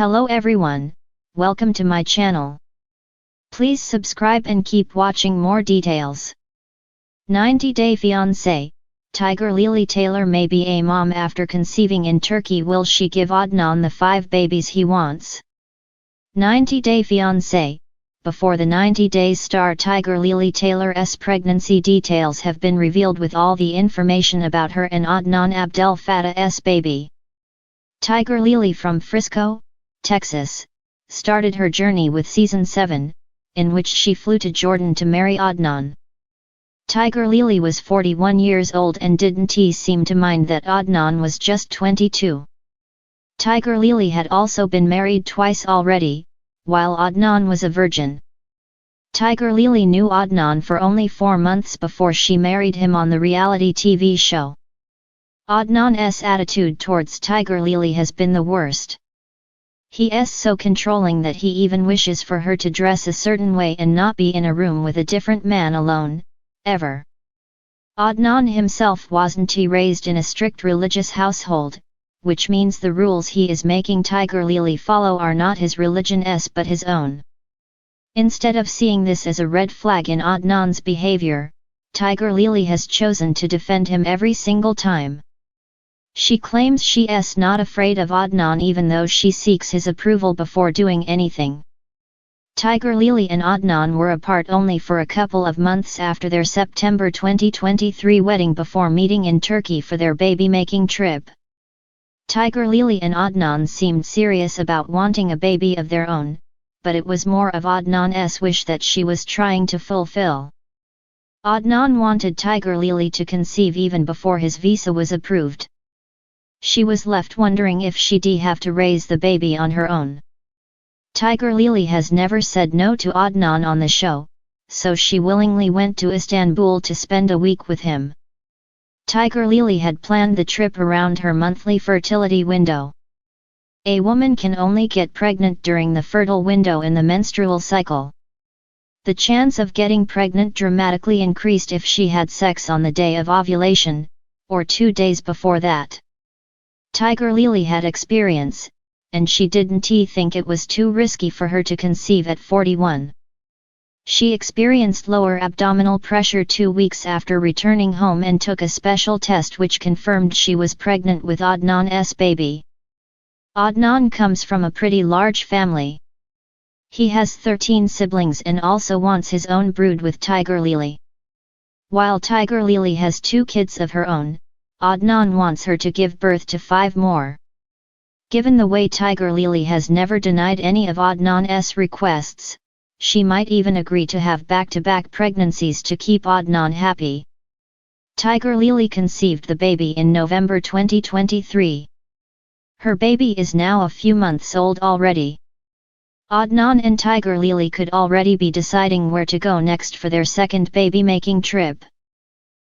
Hello everyone, welcome to my channel. Please subscribe and keep watching more details. 90-day fiancé, Tigerlily Taylor may be a mom after conceiving in Turkey. Will she give Adnan the 5 babies he wants? 90-day fiancé, before the 90 days star Tigerlily Taylor's pregnancy details have been revealed with all the information about her and Adnan Abdel Fattah's baby. Tigerlily from Frisco, Texas, started her journey with Season 7, in which she flew to Jordan to marry Adnan. Tigerlily was 41 years old and didn't seem to mind that Adnan was just 22. Tigerlily had also been married twice already, while Adnan was a virgin. Tigerlily knew Adnan for only 4 months before she married him on the reality TV show. Adnan's attitude towards Tigerlily has been the worst. He's so controlling that he even wishes for her to dress a certain way and not be in a room with a different man alone, ever. Adnan himself wasn't raised in a strict religious household, which means the rules he is making Tigerlily follow are not his religion's but his own. Instead of seeing this as a red flag in Adnan's behavior, Tigerlily has chosen to defend him every single time. She claims she's not afraid of Adnan even though she seeks his approval before doing anything. Tigerlily and Adnan were apart only for a couple of months after their September 2023 wedding before meeting in Turkey for their baby-making trip. Tigerlily and Adnan seemed serious about wanting a baby of their own, but it was more of Adnan's wish that she was trying to fulfill. Adnan wanted Tigerlily to conceive even before his visa was approved. She was left wondering if she'd have to raise the baby on her own. Tigerlily has never said no to Adnan on the show, so she willingly went to Istanbul to spend a week with him. Tigerlily had planned the trip around her monthly fertility window. A woman can only get pregnant during the fertile window in the menstrual cycle. The chance of getting pregnant dramatically increased if she had sex on the day of ovulation, or 2 days before that. Tigerlily had experience, and she didn't think it was too risky for her to conceive at 41. She experienced lower abdominal pressure 2 weeks after returning home and took a special test which confirmed she was pregnant with Adnan's baby. Adnan comes from a pretty large family. He has 13 siblings and also wants his own brood with Tigerlily. While Tigerlily has 2 kids of her own, Adnan wants her to give birth to 5 more. Given the way Tigerlily has never denied any of Adnan's requests, she might even agree to have back-to-back pregnancies to keep Adnan happy. Tigerlily conceived the baby in November 2023. Her baby is now a few months old already. Adnan and Tigerlily could already be deciding where to go next for their second baby-making trip.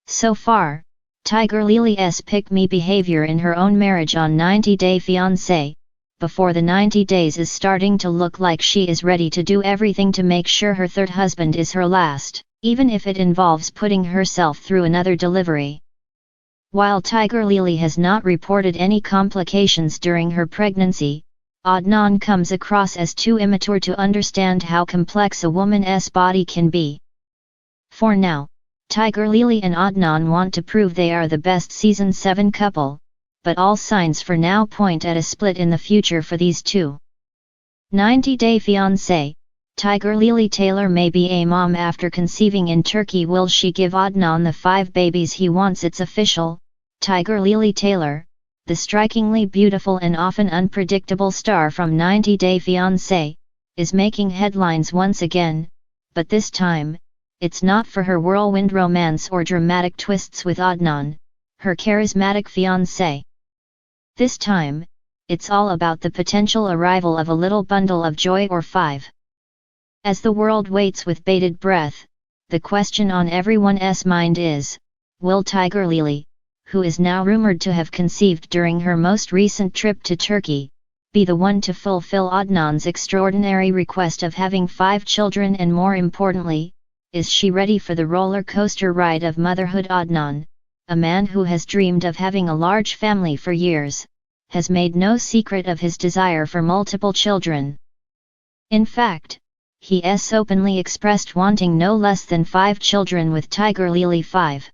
So far, Tigerlily's pick-me behavior in her own marriage on 90-day fiancé, before the 90 days is starting to look like she is ready to do everything to make sure her third husband is her last, even if it involves putting herself through another delivery. While Tigerlily has not reported any complications during her pregnancy, Adnan comes across as too immature to understand how complex a woman's body can be. For now, Tigerlily and Adnan want to prove they are the best Season 7 couple, but all signs for now point at a split in the future for these two. 90-day fiancé, Tigerlily Taylor may be a mom after conceiving in Turkey. Will she give Adnan the 5 babies he wants? It's official, Tigerlily Taylor, the strikingly beautiful and often unpredictable star from 90-day fiancé, is making headlines once again, but this time, it's not for her whirlwind romance or dramatic twists with Adnan, her charismatic fiancé. This time, it's all about the potential arrival of a little bundle of joy or 5. As the world waits with bated breath, the question on everyone's mind is, will Tigerlily, who is now rumored to have conceived during her most recent trip to Turkey, be the one to fulfill Adnan's extraordinary request of having 5 children, and more importantly, is she ready for the roller coaster ride of motherhood? Adnan, a man who has dreamed of having a large family for years, has made no secret of his desire for multiple children. In fact, he has openly expressed wanting no less than 5 children with Tigerlily 5.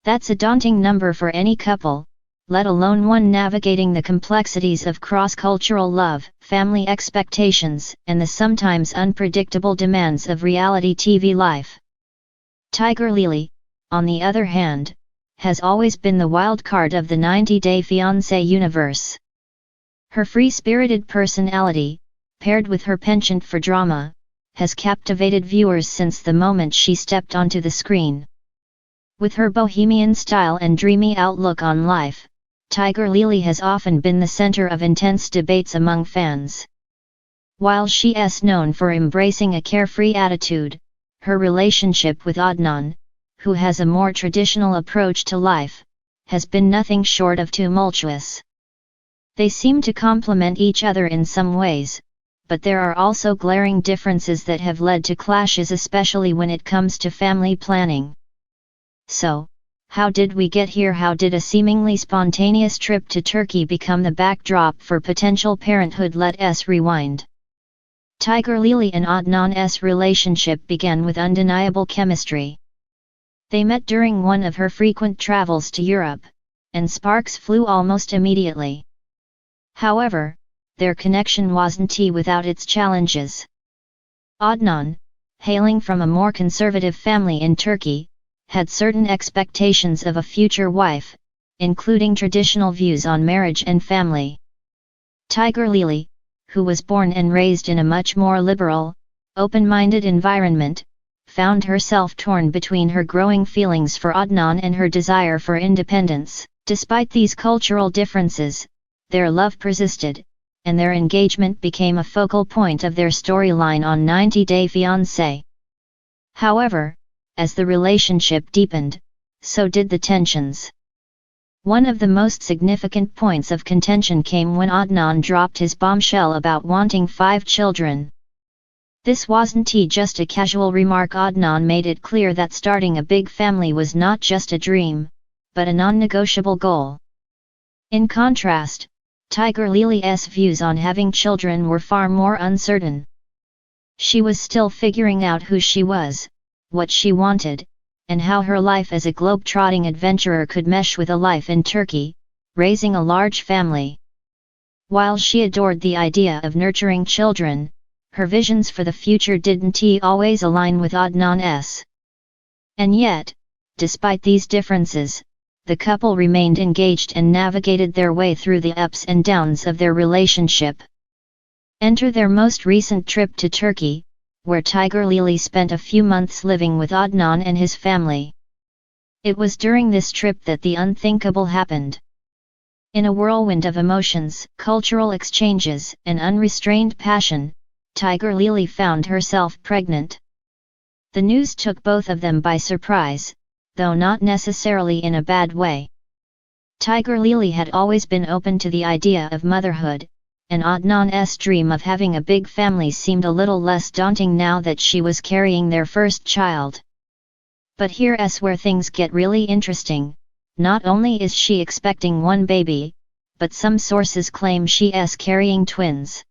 That's a daunting number for any couple, let alone one navigating the complexities of cross-cultural love, family expectations, and the sometimes unpredictable demands of reality TV life. Tigerlily, on the other hand, has always been the wild card of the 90-Day Fiancé universe. Her free-spirited personality, paired with her penchant for drama, has captivated viewers since the moment she stepped onto the screen. With her bohemian style and dreamy outlook on life, Tigerlily has often been the center of intense debates among fans. While she is known for embracing a carefree attitude, her relationship with Adnan, who has a more traditional approach to life, has been nothing short of tumultuous. They seem to complement each other in some ways, but there are also glaring differences that have led to clashes, especially when it comes to family planning. So, how did we get here? How did a seemingly spontaneous trip to Turkey become the backdrop for potential parenthood? Let's rewind. Tigerlily and Adnan's relationship began with undeniable chemistry. They met during one of her frequent travels to Europe, and sparks flew almost immediately. However, their connection wasn't without its challenges. Adnan, hailing from a more conservative family in Turkey, had certain expectations of a future wife, including traditional views on marriage and family. Tigerlily, who was born and raised in a much more liberal, open-minded environment, found herself torn between her growing feelings for Adnan and her desire for independence. Despite these cultural differences, their love persisted, and their engagement became a focal point of their storyline on 90 Day Fiancé. However, as the relationship deepened, so did the tensions. One of the most significant points of contention came when Adnan dropped his bombshell about wanting 5 children. This wasn't just a casual remark. Adnan made it clear that starting a big family was not just a dream, but a non-negotiable goal. In contrast, Tigerlily's views on having children were far more uncertain. She was still figuring out who she was, what she wanted, and how her life as a globe-trotting adventurer could mesh with a life in Turkey, raising a large family. While she adored the idea of nurturing children, her visions for the future didn't always align with Adnan's. And yet, despite these differences, the couple remained engaged and navigated their way through the ups and downs of their relationship. Enter their most recent trip to Turkey, where Tigerlily spent a few months living with Adnan and his family. It was during this trip that the unthinkable happened. In a whirlwind of emotions, cultural exchanges, and unrestrained passion, Tigerlily found herself pregnant. The news took both of them by surprise, though not necessarily in a bad way. Tigerlily had always been open to the idea of motherhood, and Adnan's dream of having a big family seemed a little less daunting now that she was carrying their first child. But here's where things get really interesting. Not only is she expecting one baby, but some sources claim she is carrying twins.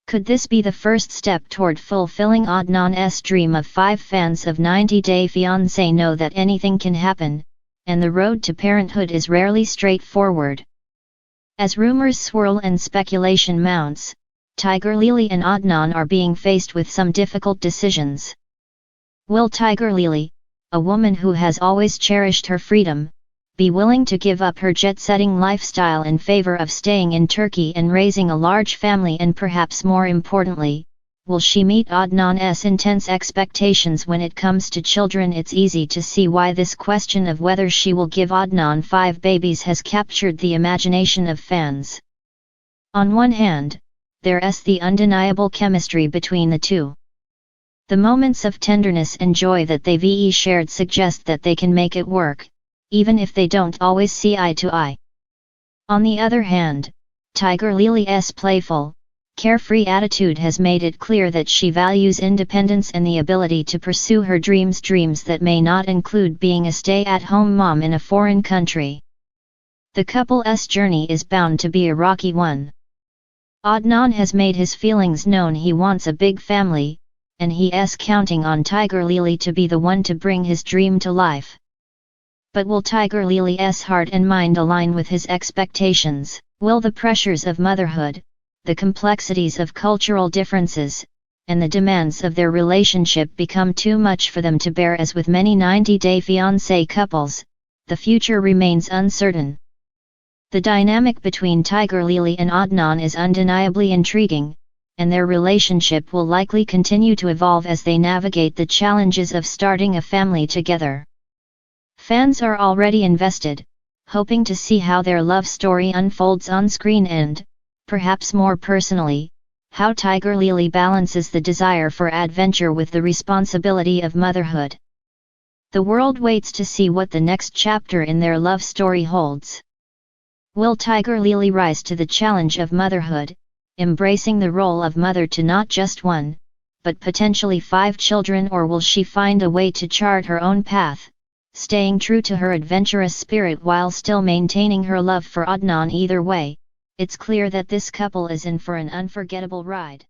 Could this be the first step toward fulfilling Adnan's dream of 5? Fans of 90 Day Fiancé know that anything can happen, and the road to parenthood is rarely straightforward. As rumors swirl and speculation mounts, Tigerlily and Adnan are being faced with some difficult decisions. Will Tigerlily, a woman who has always cherished her freedom, be willing to give up her jet-setting lifestyle in favor of staying in Turkey and raising a large family? And perhaps more importantly, will she meet Adnan's intense expectations when it comes to children? It's easy to see why this question of whether she will give Adnan 5 babies has captured the imagination of fans. On one hand, there is the undeniable chemistry between the two. The moments of tenderness and joy that they've shared suggest that they can make it work, even if they don't always see eye to eye. On the other hand, Tigerlily's playful, carefree attitude has made it clear that she values independence and the ability to pursue her dreams that may not include being a stay-at-home mom in a foreign country. The couple's journey is bound to be a rocky one. Adnan has made his feelings known. He wants a big family, and he's counting on Tigerlily to be the one to bring his dream to life. But will Tigerlily's heart and mind align with his expectations? Will the pressures of motherhood, the complexities of cultural differences, and the demands of their relationship become too much for them to bear? As with many 90-day fiancé couples, the future remains uncertain. The dynamic between Tigerlily and Adnan is undeniably intriguing, and their relationship will likely continue to evolve as they navigate the challenges of starting a family together. Fans are already invested, hoping to see how their love story unfolds on screen and, perhaps more personally, how Tigerlily balances the desire for adventure with the responsibility of motherhood. The world waits to see what the next chapter in their love story holds. Will Tigerlily rise to the challenge of motherhood, embracing the role of mother to not just one, but potentially 5 children, or will she find a way to chart her own path, staying true to her adventurous spirit while still maintaining her love for Adnan? Either way, it's clear that this couple is in for an unforgettable ride.